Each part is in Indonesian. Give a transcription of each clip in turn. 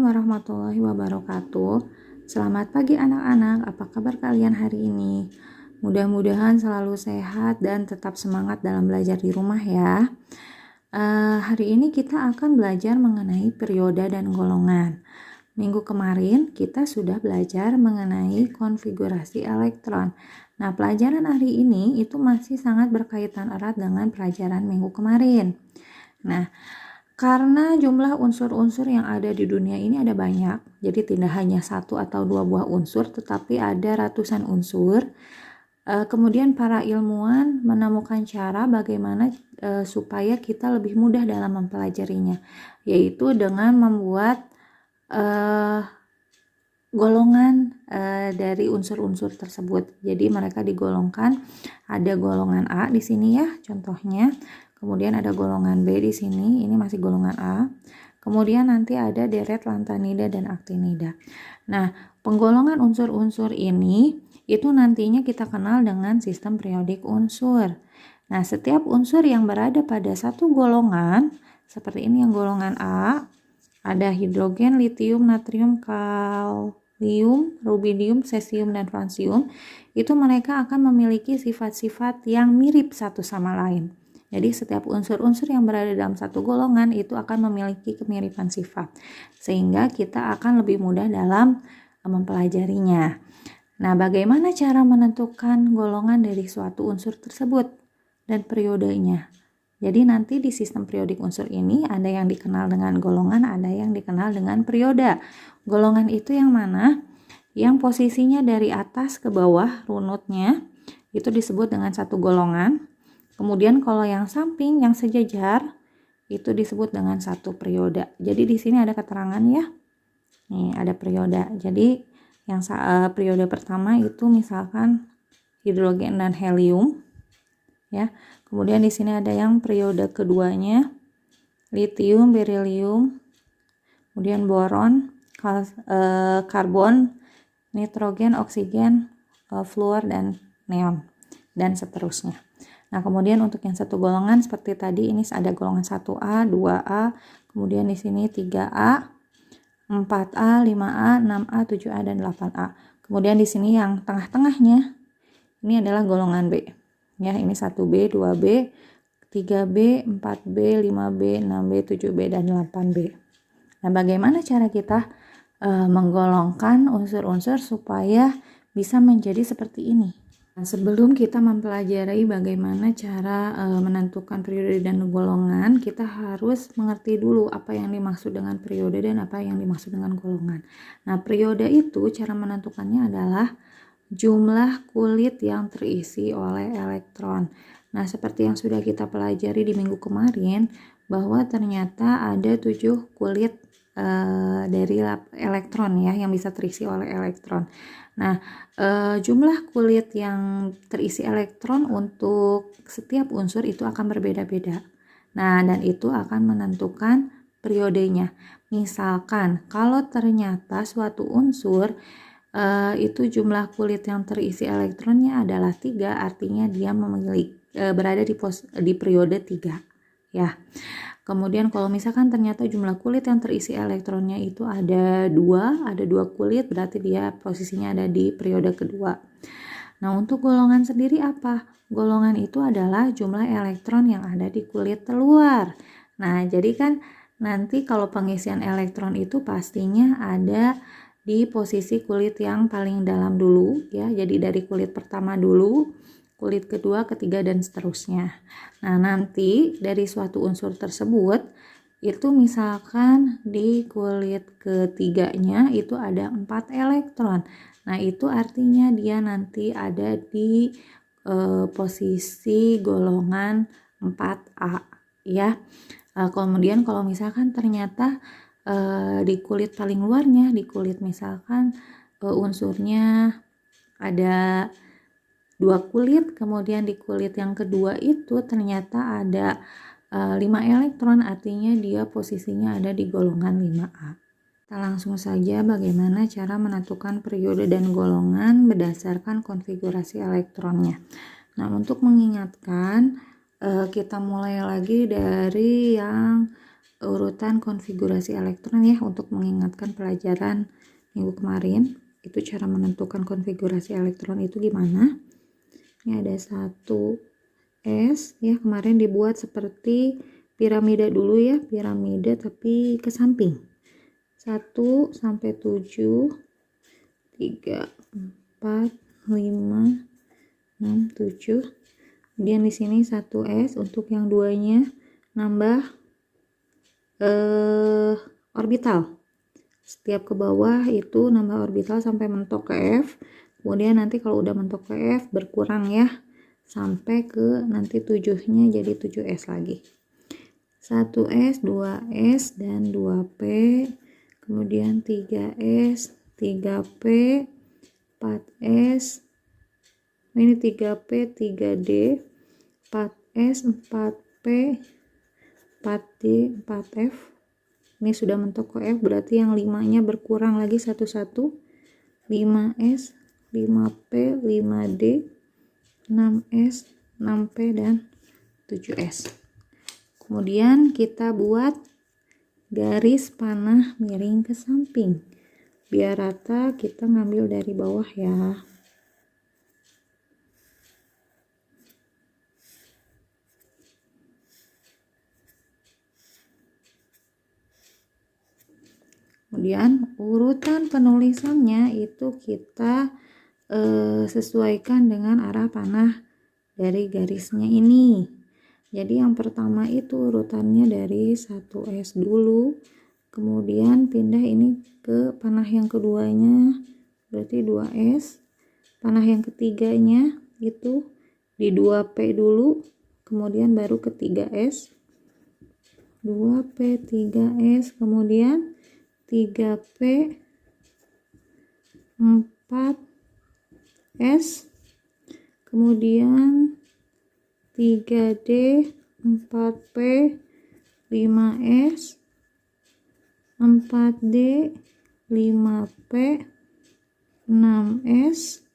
warahmatullahi wabarakatuh. Selamat pagi anak-anak, apa kabar kalian hari ini? Mudah-mudahan selalu sehat dan tetap semangat dalam belajar di rumah ya. Hari ini kita akan belajar mengenai periode dan golongan. Minggu kemarin kita sudah belajar mengenai konfigurasi elektron. Nah, pelajaran hari ini itu masih sangat berkaitan erat dengan pelajaran minggu kemarin. Nah, karena jumlah unsur-unsur yang ada di dunia ini ada banyak, jadi tidak hanya satu atau dua buah unsur, tetapi ada ratusan unsur. Kemudian para ilmuwan menemukan cara bagaimana supaya kita lebih mudah dalam mempelajarinya, yaitu dengan membuat golongan dari unsur-unsur tersebut. Jadi mereka digolongkan, ada golongan A di sini ya, contohnya. Kemudian ada golongan B di sini, ini masih golongan A. Kemudian nanti ada deret lantanida dan aktinida. Nah, penggolongan unsur-unsur ini itu nantinya kita kenal dengan sistem periodik unsur. Nah, setiap unsur yang berada pada satu golongan, seperti ini yang golongan A, ada hidrogen, litium, natrium, kalium, rubidium, cesium, dan fransium. Itu mereka akan memiliki sifat-sifat yang mirip satu sama lain. Jadi setiap unsur-unsur yang berada dalam satu golongan itu akan memiliki kemiripan sifat, sehingga kita akan lebih mudah dalam mempelajarinya. Nah, bagaimana cara menentukan golongan dari suatu unsur tersebut dan periodenya? Jadi nanti di sistem periodik unsur ini ada yang dikenal dengan golongan, ada yang dikenal dengan periode. Golongan itu yang mana? Yang posisinya dari atas ke bawah runutnya itu disebut dengan satu golongan. Kemudian kalau yang samping, yang sejajar, itu disebut dengan satu periode. Jadi di sini ada keterangan ya. Nih ada periode. Jadi yang periode pertama itu misalkan hidrogen dan helium, ya. Kemudian di sini ada yang periode keduanya, litium, berilium, kemudian boron, karbon, nitrogen, oksigen, fluor, dan neon, dan seterusnya. Nah, kemudian untuk yang satu golongan seperti tadi ini ada golongan 1A, 2A, kemudian di sini 3A, 4A, 5A, 6A, 7A, dan 8A. Kemudian di sini yang tengah-tengahnya ini adalah golongan B. Ya, ini 1B, 2B, 3B, 4B, 5B, 6B, 7B, dan 8B. Nah, bagaimana cara kita menggolongkan unsur-unsur supaya bisa menjadi seperti ini? Nah, sebelum kita mempelajari bagaimana cara menentukan periode dan golongan, kita harus mengerti dulu apa yang dimaksud dengan periode dan apa yang dimaksud dengan golongan. Nah, periode itu cara menentukannya adalah jumlah kulit yang terisi oleh elektron. Nah, seperti yang sudah kita pelajari di minggu kemarin, bahwa ternyata ada 7 kulit dari elektron ya yang bisa terisi oleh elektron. Nah, jumlah kulit yang terisi elektron untuk setiap unsur itu akan berbeda-beda. Nah, dan itu akan menentukan periodenya. Misalkan kalau ternyata suatu unsur itu jumlah kulit yang terisi elektronnya adalah 3, artinya dia berada di periode 3 ya. Kemudian kalau misalkan ternyata jumlah kulit yang terisi elektronnya itu ada 2 kulit, berarti dia posisinya ada di periode kedua. Nah, untuk golongan sendiri apa? Golongan itu adalah jumlah elektron yang ada di kulit terluar. Nah, jadi kan nanti kalau pengisian elektron itu pastinya ada di posisi kulit yang paling dalam dulu ya. Jadi dari kulit pertama dulu, kulit kedua, ketiga, dan seterusnya. Nah, nanti dari suatu unsur tersebut itu misalkan di kulit ketiganya itu ada 4 elektron. Nah, itu artinya dia nanti ada di posisi golongan 4A ya. Kemudian kalau misalkan ternyata di kulit paling luarnya, di kulit misalkan unsurnya ada 2 kulit, kemudian di kulit yang kedua itu ternyata ada 5 elektron, artinya dia posisinya ada di golongan 5A. Kita langsung saja bagaimana cara menentukan periode dan golongan berdasarkan konfigurasi elektronnya. Nah, untuk mengingatkan, kita mulai lagi dari yang urutan konfigurasi elektron ya, untuk mengingatkan pelajaran minggu kemarin. Itu cara menentukan konfigurasi elektron itu gimana. Ini ada 1s ya, kemarin dibuat seperti piramida dulu ya, piramida tapi ke samping. 1 sampai 7, 3, 4, 5, 6, 7. Kemudian di sini 1s, untuk yang duanya nambah orbital. Setiap ke bawah itu nambah orbital sampai mentok ke F. Kemudian nanti kalau udah mentok ke F berkurang ya, sampai ke nanti 7-nya jadi 7s lagi. 1s, 2s, dan 2p. Kemudian 3s, 3p, 4s. Ini 3p, 3d, 4s, 4p, 4d, 4f. Ini sudah mentok ke F, berarti yang 5-nya berkurang lagi satu-satu. 5s, 5p, 5d, 6s, 6p, dan 7s. Kemudian kita buat garis panah miring ke samping. Biar rata, kita ngambil dari bawah ya. Kemudian urutan penulisannya itu kita sesuaikan dengan arah panah dari garisnya ini. Jadi yang pertama itu urutannya dari 1s dulu, kemudian pindah ini ke panah yang keduanya, berarti 2s. Panah yang ketiganya itu di 2p dulu, kemudian baru ke 3s, 2p, 3s, kemudian 3p, 4s, kemudian 3d, 4p, 5s, 4d, 5p, 6s,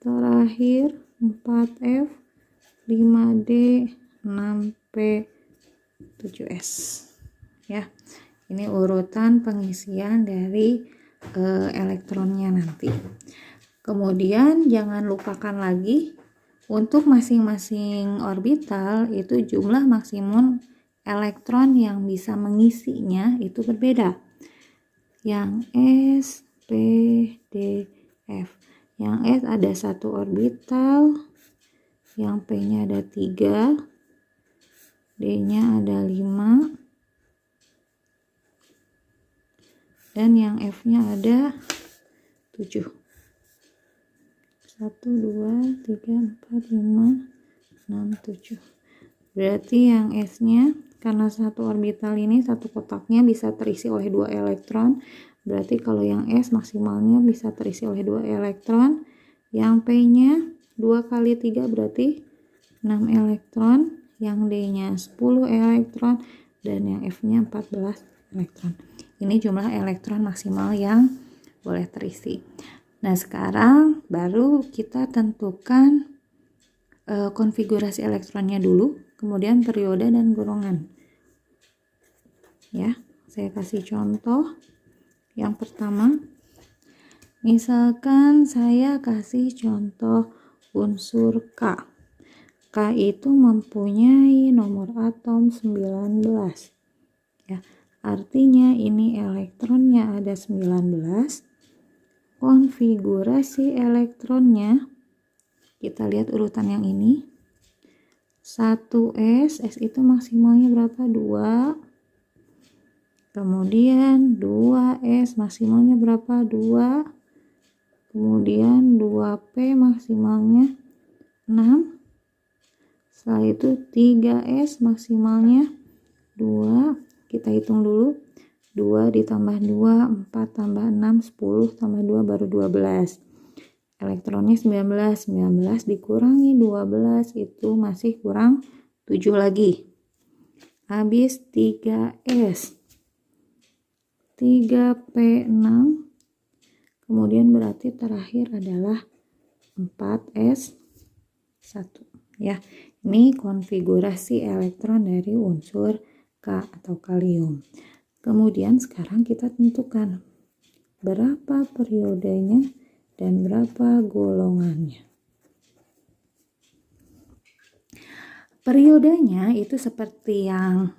terakhir 4f, 5d, 6p, 7s ya. Ini urutan pengisian dari elektronnya nanti. Kemudian jangan lupakan lagi untuk masing-masing orbital itu jumlah maksimum elektron yang bisa mengisinya itu berbeda. Yang S, P, D, F. Yang S ada 1 orbital, yang P-nya ada 3, D-nya ada 5, dan yang F-nya ada 7. 1, 2, 3, 4, 5, 6, 7. Berarti yang S-nya, karena 1 orbital ini, 1 kotaknya bisa terisi oleh 2 elektron. Berarti kalau yang S maksimalnya bisa terisi oleh 2 elektron. Yang P-nya 2 kali 3 berarti 6 elektron. Yang D-nya 10 elektron. Dan yang F-nya 14 elektron. Ini jumlah elektron maksimal yang boleh terisi. Nah, sekarang baru kita tentukan konfigurasi elektronnya dulu, kemudian periode dan golongan. Ya, saya kasih contoh. Yang pertama, misalkan saya kasih contoh unsur K. K itu mempunyai nomor atom 19. Ya, artinya ini elektronnya ada 19. Konfigurasi elektronnya, kita lihat urutan yang ini. 1s, S itu maksimalnya berapa? 2. Kemudian 2s maksimalnya berapa? 2. Kemudian 2p maksimalnya 6. Setelah itu 3s maksimalnya 2. Kita hitung dulu. 2 ditambah 2, 4 tambah 6, 10 tambah 2 baru 12. Elektronnya 19. 19 dikurangi 12 itu masih kurang 7 lagi. Habis 3s. 3p6. Kemudian berarti terakhir adalah 4s1 ya. Ini konfigurasi elektron dari unsur K atau kalium. Kemudian sekarang kita tentukan berapa periodenya dan berapa golongannya. Periodenya itu seperti yang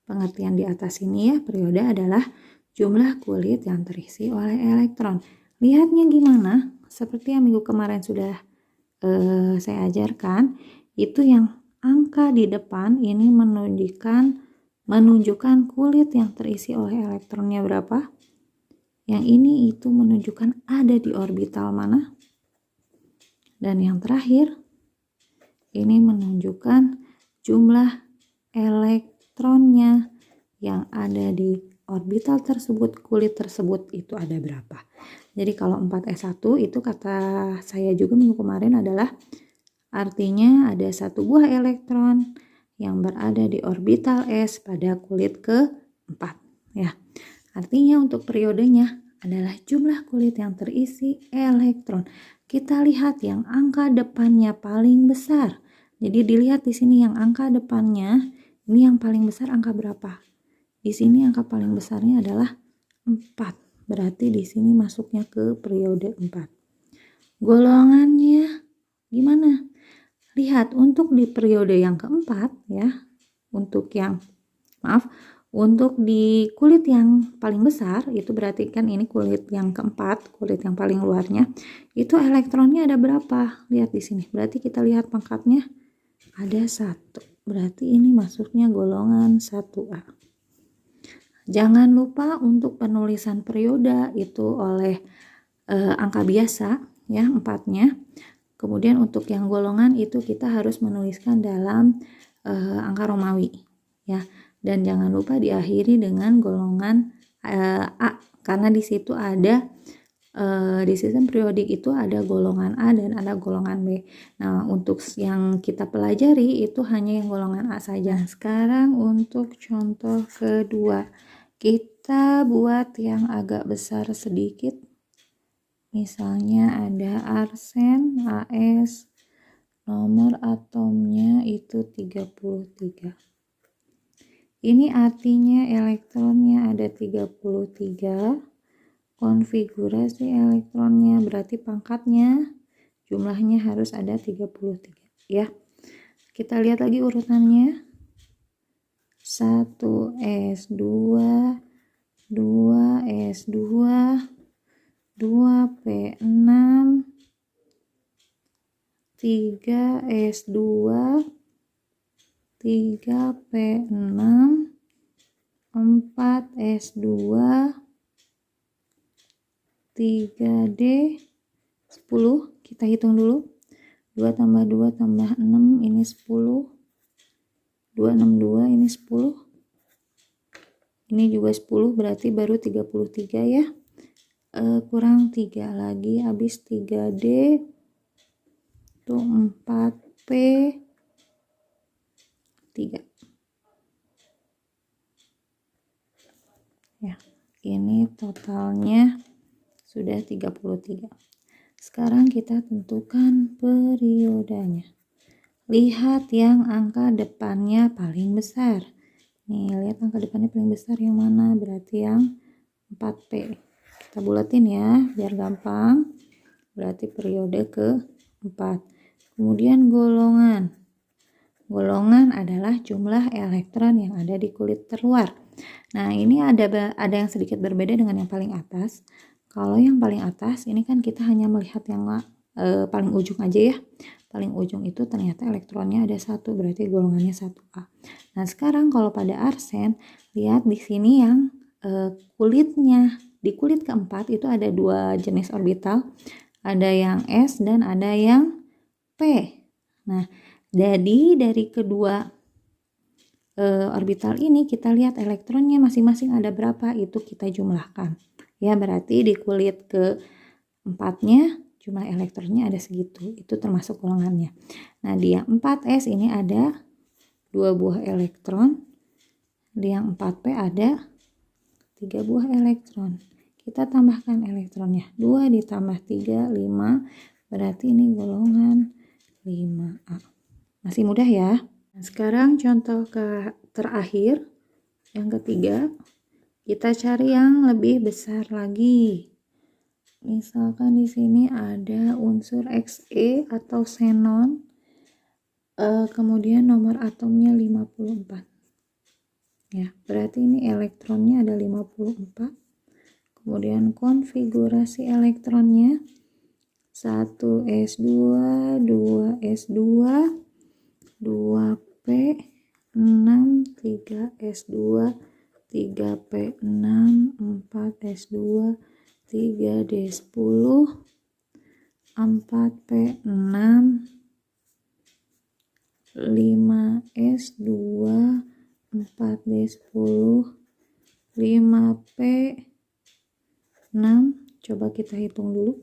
pengertian di atas ini ya. Periode adalah jumlah kulit yang terisi oleh elektron. Lihatnya gimana? Seperti yang minggu kemarin sudah saya ajarkan, itu yang angka di depan ini menunjukkan kulit yang terisi oleh elektronnya berapa. Yang ini itu menunjukkan ada di orbital mana. Dan yang terakhir ini menunjukkan jumlah elektronnya yang ada di orbital tersebut, kulit tersebut itu ada berapa. Jadi kalau 4s1 itu kata saya juga minggu kemarin adalah artinya ada satu buah elektron yang berada di orbital S pada kulit ke-4 ya. Artinya untuk periodenya adalah jumlah kulit yang terisi elektron. Kita lihat yang angka depannya paling besar. Jadi dilihat di sini yang angka depannya, ini yang paling besar angka berapa? Di sini angka paling besarnya adalah 4. Berarti di sini masuknya ke periode 4. Golongannya gimana? Lihat untuk di periode yang keempat ya. Untuk di kulit yang paling besar, itu berarti kan ini kulit yang keempat, kulit yang paling luarnya, itu elektronnya ada berapa? Lihat di sini. Berarti kita lihat pangkatnya ada 1. Berarti ini masuknya golongan 1A. Jangan lupa untuk penulisan periode itu oleh angka biasa ya, 4-nya. Kemudian untuk yang golongan itu kita harus menuliskan dalam angka Romawi ya. Dan jangan lupa diakhiri dengan golongan A, karena di situ ada di sistem periodik itu ada golongan A dan ada golongan B. Nah, untuk yang kita pelajari itu hanya yang golongan A saja. Sekarang untuk contoh kedua, kita buat yang agak besar sedikit. Misalnya ada arsen AS, nomor atomnya itu 33. Ini artinya elektronnya ada 33. Konfigurasi elektronnya berarti pangkatnya jumlahnya harus ada 33 ya. Kita lihat lagi urutannya. 1s2, 2s2, 2p6, 3s2, 3p6, 4s2, 3d, 10. Kita hitung dulu. 2 tambah 2 tambah 6 ini 10. 262 ini 10. Ini juga 10, berarti baru 33 ya. Kurang 3 lagi, habis 3d itu 4p 3 ya. Ini totalnya sudah 33. Sekarang kita tentukan periodenya. Lihat yang angka depannya paling besar. Nih, lihat angka depannya paling besar yang mana? Berarti yang 4p. Kita bulatin ya biar gampang. Berarti periode ke-4. Kemudian golongan. Golongan adalah jumlah elektron yang ada di kulit terluar. Nah, ini ada yang sedikit berbeda dengan yang paling atas. Kalau yang paling atas ini kan kita hanya melihat yang paling ujung aja ya. Paling ujung itu ternyata elektronnya ada 1, berarti golongannya 1A. Nah, sekarang kalau pada arsen, lihat di sini yang kulitnya, di kulit keempat itu ada 2 jenis orbital. Ada yang S dan ada yang P. Nah, jadi dari kedua orbital ini kita lihat elektronnya masing-masing ada berapa, itu kita jumlahkan. Ya, berarti di kulit ke-4-nya jumlah elektronnya ada segitu, itu termasuk golongannya. Nah, di yang 4s ini ada 2 buah elektron, di yang 4p ada 3 buah elektron. Kita tambahkan elektronnya, 2 ditambah 3, 5, berarti ini golongan 5A. Masih mudah ya. Sekarang contoh terakhir Yang ketiga, kita cari yang lebih besar lagi. Misalkan di sini ada unsur Xe atau xenon, kemudian nomor atomnya 54. Ya, berarti ini elektronnya ada 54. Kemudian konfigurasi elektronnya 1s2, 2s2, 2p, 6, 3s2, 3p6, 4s2, 3d10, 4p6, 5s2, 4d10, 5p6. Coba kita hitung dulu.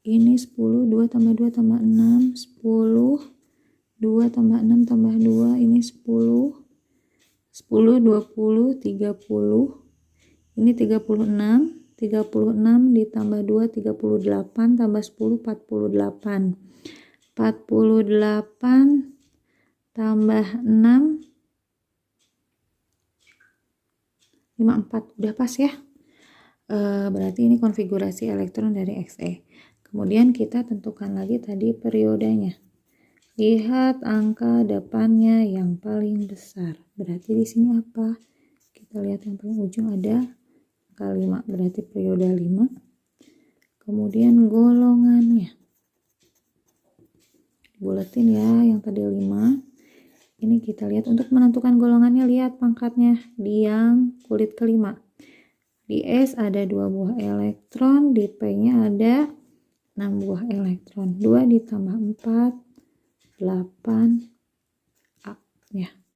Ini 10, 2 tambah 2 tambah 6, 10, 2 tambah 6 tambah 2, ini 10, 10, 20, 30, ini 36, 36 ditambah 2, 38, tambah 10, 48, 48 tambah 6, 54, udah pas ya. Berarti ini konfigurasi elektron dari Xe. Kemudian kita tentukan lagi tadi periodenya. Lihat angka depannya yang paling besar. Berarti di sini apa? Kita lihat yang paling ujung ada angka 5, berarti periode 5. Kemudian golongannya. Buletin ya yang tadi 5. Ini kita lihat untuk menentukan golongannya, lihat pangkatnya di yang kulit kelima. Di S ada 2 buah elektron, di P-nya ada 6 buah elektron. 2 ditambah 4, 8 A ya.